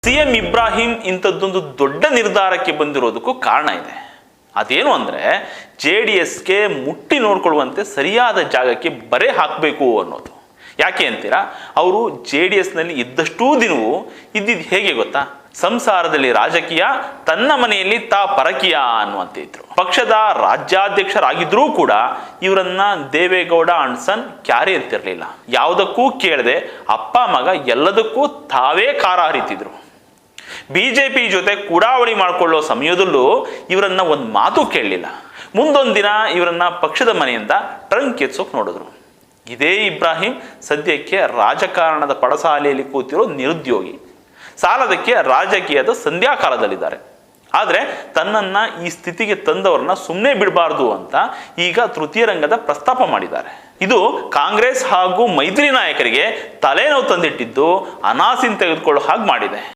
CM Ibrahim ಇಂಥದ್ದೊಂದು ದೊಡ್ಡ ನಿರ್ಧಾರಕ್ಕೆ ಬಂದಿರೋದಕ್ಕೂ ಕಾರಣ ಇದೆ. ಅದೇನು ಅಂದರೆ JDSಗೆ ಮುಟ್ಟಿ ನೋಡ್ಕೊಳ್ಳುವಂತೆ ಸರಿಯಾದ ಜಾಗಕ್ಕೆ ಬರೆ ಹಾಕಬೇಕು ಅನ್ನೋದು. ಯಾಕೆ ಅಂತೀರಾ? ಅವರು JDSನಲ್ಲಿ ಇದ್ದಷ್ಟೂ ದಿನವೂ ಇದ್ದಿದ್ದು ಹೇಗೆ ಗೊತ್ತಾ? ಸಂಸಾರದಲ್ಲಿ ರಾಜಕೀಯ, ತನ್ನ ಮನೆಯಲ್ಲಿ ತಾ ಪರಕೀಯ ಅನ್ನುವಂತೆ ಇದ್ರು. ಪಕ್ಷದ ರಾಜ್ಯಾಧ್ಯಕ್ಷರಾಗಿದ್ರೂ ಕೂಡ ಇವರನ್ನ ದೇವೇಗೌಡ ಅಂಡ್ ಸನ್ ಕ್ಯಾರಿ ಅಂತಿರಲಿಲ್ಲ. ಯಾವುದಕ್ಕೂ ಕೇಳದೆ ಅಪ್ಪ ಮಗ ಎಲ್ಲದಕ್ಕೂ ತಾವೇ ಕಾರ ಹರಿತಿದ್ರು. BJP ಜೊತೆ ಕೂಡಾವಳಿ ಮಾಡಿಕೊಳ್ಳೋ ಸಮಯದಲ್ಲೂ ಇವರನ್ನ ಒಂದು ಮಾತು ಕೇಳಲಿಲ್ಲ. ಮುಂದೊಂದು ದಿನ ಇವರನ್ನ ಪಕ್ಷದ ಮನೆಯಿಂದ ಟ್ರಂಕ್ ಎತ್ಸೋಕೆ ನೋಡಿದ್ರು. ಇದೇ ಇಬ್ರಾಹಿಂ ಸದ್ಯಕ್ಕೆ ರಾಜಕಾರಣದ ಪಡಸಾಲೆಯಲ್ಲಿ ಕೂತಿರೋ ನಿರುದ್ಯೋಗಿ, ಸಾಲದಕ್ಕೆ ರಾಜಕೀಯದ ಸಂಧ್ಯಾಕಾಲದಲ್ಲಿದ್ದಾರೆ. ಆದರೆ ತನ್ನನ್ನ ಈ ಸ್ಥಿತಿಗೆ ತಂದವರನ್ನ ಸುಮ್ಮನೆ ಬಿಡಬಾರ್ದು ಅಂತ ಈಗ ತೃತೀಯ ರಂಗದ ಪ್ರಸ್ತಾಪ ಮಾಡಿದ್ದಾರೆ. ಇದು ಕಾಂಗ್ರೆಸ್ ಹಾಗೂ ಮೈತ್ರಿ ನಾಯಕರಿಗೆ ತಲೆನೋವು ತಂದಿಟ್ಟಿದ್ದು ಅನಾಸಿನ್ ತೆಗೆದುಕೊಳ್ಳೋ ಹಾಗೆ ಮಾಡಿದೆ.